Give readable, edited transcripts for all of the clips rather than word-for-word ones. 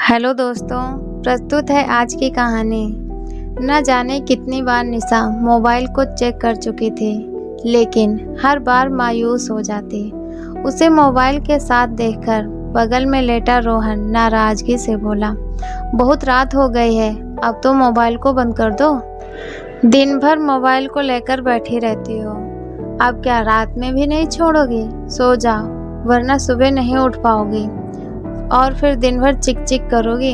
Hello दोस्तों, प्रस्तुत है आज की कहानी। न जाने कितनी बार निशा मोबाइल को चेक कर चुकी थी, लेकिन हर बार मायूस हो जाती। उसे मोबाइल के साथ देखकर बगल में लेटा रोहन नाराजगी से बोला, बहुत रात हो गई है, अब तो मोबाइल को बंद कर दो। दिन भर मोबाइल को लेकर बैठी रहती हो, अब क्या रात में भी नहीं छोड़ोगी? सो जाओ, वरना सुबह नहीं उठ पाओगी और फिर दिन भर चिक चिक करोगी।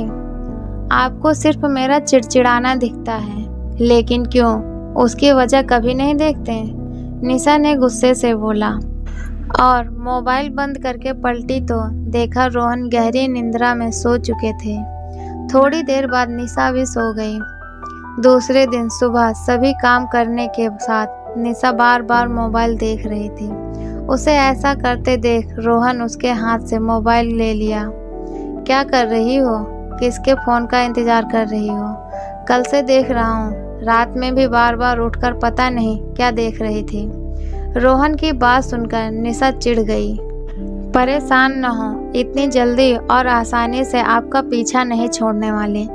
आपको सिर्फ मेरा चिड़चिड़ाना दिखता है, लेकिन क्यों, उसकी वजह कभी नहीं देखते? निशा ने गुस्से से बोला और मोबाइल बंद करके पलटी तो देखा रोहन गहरी निंद्रा में सो चुके थे। थोड़ी देर बाद निशा भी सो गई। दूसरे दिन सुबह सभी काम करने के साथ निशा बार बार मोबाइल देख रही थी। उसे ऐसा करते देख रोहन उसके हाथ से मोबाइल ले लिया। क्या कर रही हो? किसके फ़ोन का इंतज़ार कर रही हो? कल से देख रहा हूँ, रात में भी बार बार उठकर पता नहीं क्या देख रही थी। रोहन की बात सुनकर निशा चिढ़ गई। परेशान न हो, इतनी जल्दी और आसानी से आपका पीछा नहीं छोड़ने वाले।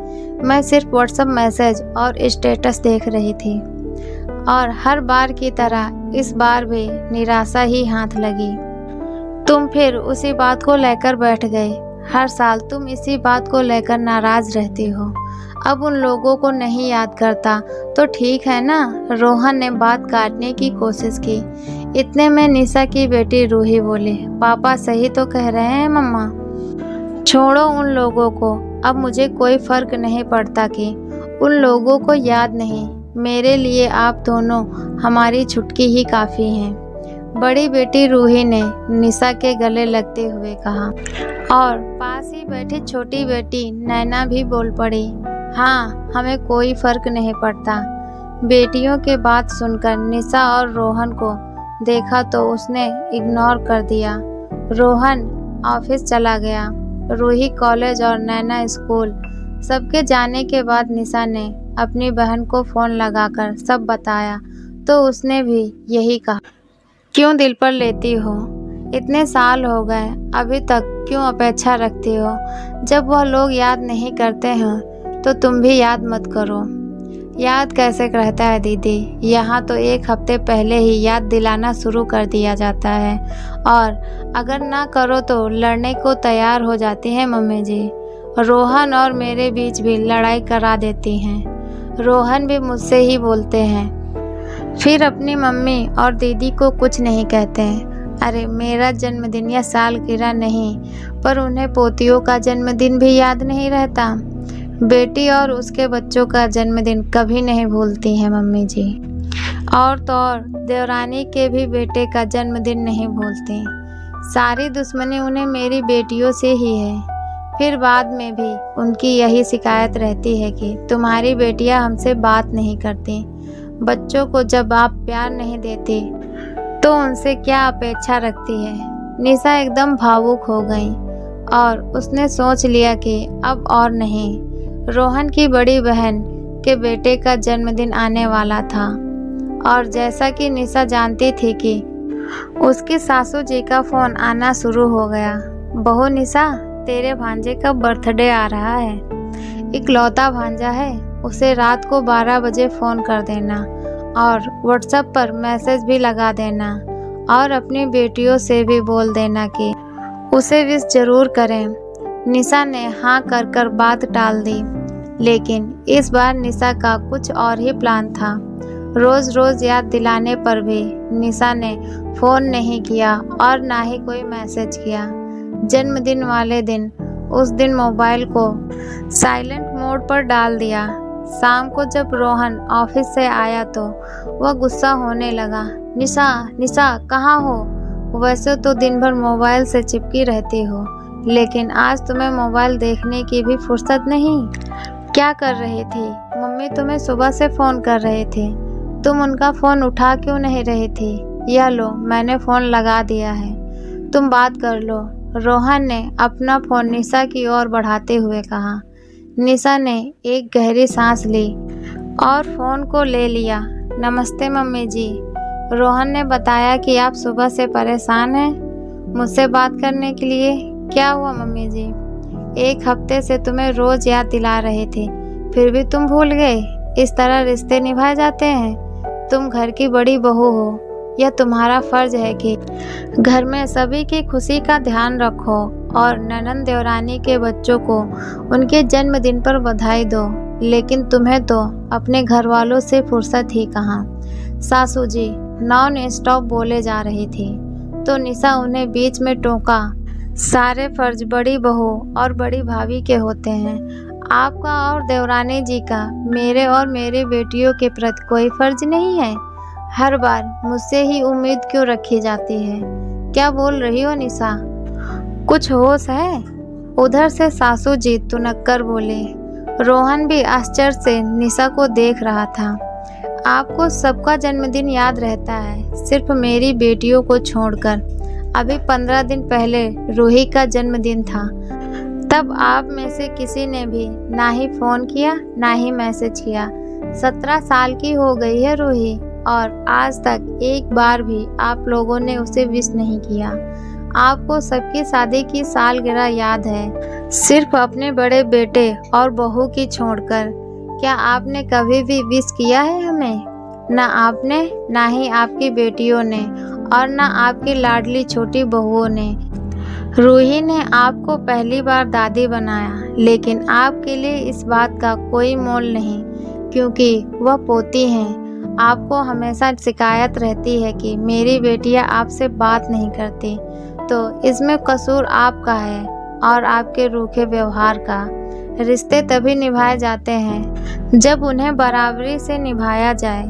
मैं सिर्फ व्हाट्सएप मैसेज और स्टेटस देख रही थी। और हर बार की तरह इस बार भी निराशा ही हाथ लगी। तुम फिर उसी बात को लेकर बैठ गए। हर साल तुम इसी बात को लेकर नाराज रहती हो। अब उन लोगों को नहीं याद करता तो ठीक है ना? रोहन ने बात काटने की कोशिश की। इतने में निशा की बेटी रूही बोली, पापा सही तो कह रहे हैं मम्मा। छोड़ो उन लोगों को, अब मुझे कोई फर्क नहीं पड़ता कि उन लोगों को याद नहीं। मेरे लिए आप दोनों हमारी छुटकी ही काफ़ी हैं। बड़ी बेटी रूही ने निशा के गले लगते हुए कहा और पास ही बैठी छोटी बेटी नैना भी बोल पड़ी, हाँ, हमें कोई फर्क नहीं पड़ता। बेटियों के बात सुनकर निशा और रोहन को देखा तो उसने इग्नोर कर दिया। रोहन ऑफिस चला गया, रूही कॉलेज और नैना स्कूल। सबके जाने के बाद निशा ने अपनी बहन को फ़ोन लगाकर सब बताया तो उसने भी यही कहा, क्यों दिल पर लेती हो? इतने साल हो गए, अभी तक क्यों अपेक्षा रखती हो? जब वह लोग याद नहीं करते हैं तो तुम भी याद मत करो। याद कैसे रहता है दीदी, यहाँ तो एक हफ्ते पहले ही याद दिलाना शुरू कर दिया जाता है और अगर ना करो तो लड़ने को तैयार हो जाती हैं मम्मी जी। रोहन और मेरे बीच भी लड़ाई करा देती हैं। रोहन भी मुझसे ही बोलते हैं, फिर अपनी मम्मी और दीदी को कुछ नहीं कहते हैं। अरे मेरा जन्मदिन या सालगिरह नहीं, पर उन्हें पोतियों का जन्मदिन भी याद नहीं रहता। बेटी और उसके बच्चों का जन्मदिन कभी नहीं भूलती हैं मम्मी जी। और तो और देवरानी के भी बेटे का जन्मदिन नहीं भूलती। सारी दुश्मनी उन्हें मेरी बेटियों से ही है। फिर बाद में भी उनकी यही शिकायत रहती है कि तुम्हारी बेटियां हमसे बात नहीं करती। बच्चों को जब आप प्यार नहीं देती तो उनसे क्या अपेक्षा रखती है? निशा एकदम भावुक हो गई और उसने सोच लिया कि अब और नहीं। रोहन की बड़ी बहन के बेटे का जन्मदिन आने वाला था और जैसा कि निशा जानती थी कि उसकी सासू जी का फ़ोन आना शुरू हो गया। बहू निशा, तेरे भांजे का बर्थडे आ रहा है। इकलौता भांजा है, उसे रात को 12 बजे फ़ोन कर देना और व्हाट्सएप पर मैसेज भी लगा देना और अपनी बेटियों से भी बोल देना कि उसे विश जरूर करें। निशा ने हाँ कर बात टाल दी, लेकिन इस बार निशा का कुछ और ही प्लान था। रोज़ रोज़ याद दिलाने पर भी निशा ने फ़ोन नहीं किया और ना ही कोई मैसेज किया। जन्मदिन वाले दिन उस दिन मोबाइल को साइलेंट मोड पर डाल दिया। शाम को जब रोहन ऑफिस से आया तो वह गुस्सा होने लगा। निशा निशा कहाँ हो? वैसे तो दिन भर मोबाइल से चिपकी रहती हो, लेकिन आज तुम्हें मोबाइल देखने की भी फुर्सत नहीं। क्या कर रही थी? मम्मी तुम्हें सुबह से फ़ोन कर रहे थे, तुम उनका फ़ोन उठा क्यों नहीं रही थी? यह लो, मैंने फ़ोन लगा दिया है, तुम बात कर लो। रोहन ने अपना फ़ोन निशा की ओर बढ़ाते हुए कहा। निशा ने एक गहरी सांस ली और फ़ोन को ले लिया। नमस्ते मम्मी जी। रोहन ने बताया कि आप सुबह से परेशान हैं मुझसे बात करने के लिए। क्या हुआ मम्मी जी? 1 हफ्ते से तुम्हें रोज याद दिला रहे थे, फिर भी तुम भूल गए। इस तरह रिश्ते निभाए जाते हैं। तुम घर की बड़ी बहू हो, यह तुम्हारा फर्ज है कि घर में सभी की खुशी का ध्यान रखो और ननंद देवरानी के बच्चों को उनके जन्मदिन पर बधाई दो। लेकिन तुम्हें तो अपने घर वालों से फुर्सत ही कहाँ। सासू जी नॉन स्टॉप बोले जा रही थी तो निशा उन्हें बीच में टोका। सारे फर्ज बड़ी बहू और बड़ी भाभी के होते हैं, आपका और देवरानी जी का मेरे और मेरी बेटियों के प्रति कोई फर्ज नहीं है। हर बार मुझसे ही उम्मीद क्यों रखी जाती है। क्या बोल रही हो निशा, कुछ होश है? उधर से सासू जी तुनक्कर बोले। रोहन भी आश्चर्य से निशा को देख रहा था। आपको सबका जन्मदिन याद रहता है, सिर्फ मेरी बेटियों को छोड़कर। अभी 15 दिन पहले रूही का जन्मदिन था, तब आप में से किसी ने भी ना ही फ़ोन किया ना ही मैसेज किया। 17 साल की हो गई है रूही और आज तक एक बार भी आप लोगों ने उसे विश नहीं किया। आपको सबकी शादी की सालगिरह याद है, सिर्फ अपने बड़े बेटे और बहू की छोड़कर। क्या आपने कभी भी विश किया है हमें? ना आपने, ना ही आपकी बेटियों ने और ना आपकी लाडली छोटी बहुओं ने। रूही ने आपको पहली बार दादी बनाया, लेकिन आपके लिए इस बात का कोई मोल नहीं, क्योंकि वह पोती हैं। आपको हमेशा शिकायत रहती है कि मेरी बेटियां आपसे बात नहीं करती, तो इसमें कसूर आपका है और आपके रूखे व्यवहार का। रिश्ते तभी निभाए जाते हैं जब उन्हें बराबरी से निभाया जाए।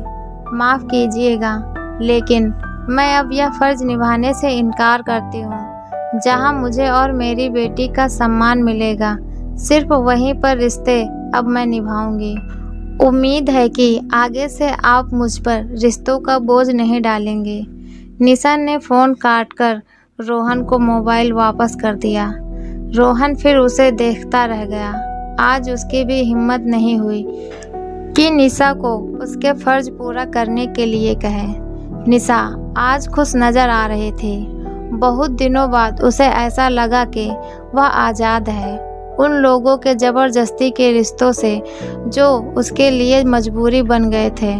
माफ़ कीजिएगा, लेकिन मैं अब यह फ़र्ज़ निभाने से इनकार करती हूँ। जहाँ मुझे और मेरी बेटी का सम्मान मिलेगा, सिर्फ वहीं पर रिश्ते अब मैं निभाऊंगी। उम्मीद है कि आगे से आप मुझ पर रिश्तों का बोझ नहीं डालेंगे। निशा ने फ़ोन काटकर रोहन को मोबाइल वापस कर दिया। रोहन फिर उसे देखता रह गया। आज उसकी भी हिम्मत नहीं हुई कि निशा को उसके फ़र्ज पूरा करने के लिए कहे। निशा आज खुश नज़र आ रहे थे। बहुत दिनों बाद उसे ऐसा लगा कि वह आज़ाद है उन लोगों के ज़बरदस्ती के रिश्तों से जो उसके लिए मजबूरी बन गए थे।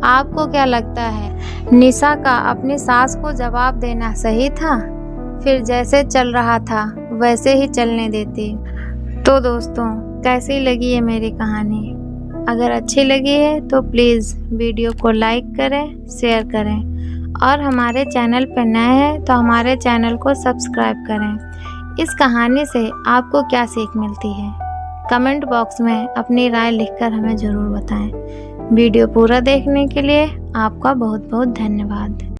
आपको क्या लगता है, निशा का अपनी सास को जवाब देना सही था? फिर जैसे चल रहा था वैसे ही चलने देती। तो दोस्तों, कैसी लगी है मेरी कहानी? अगर अच्छी लगी है तो प्लीज़ वीडियो को लाइक करें, शेयर करें और हमारे चैनल पर नए हैं तो हमारे चैनल को सब्सक्राइब करें। इस कहानी से आपको क्या सीख मिलती है? कमेंट बॉक्स में अपनी राय लिखकर हमें ज़रूर बताएं। वीडियो पूरा देखने के लिए आपका बहुत बहुत धन्यवाद।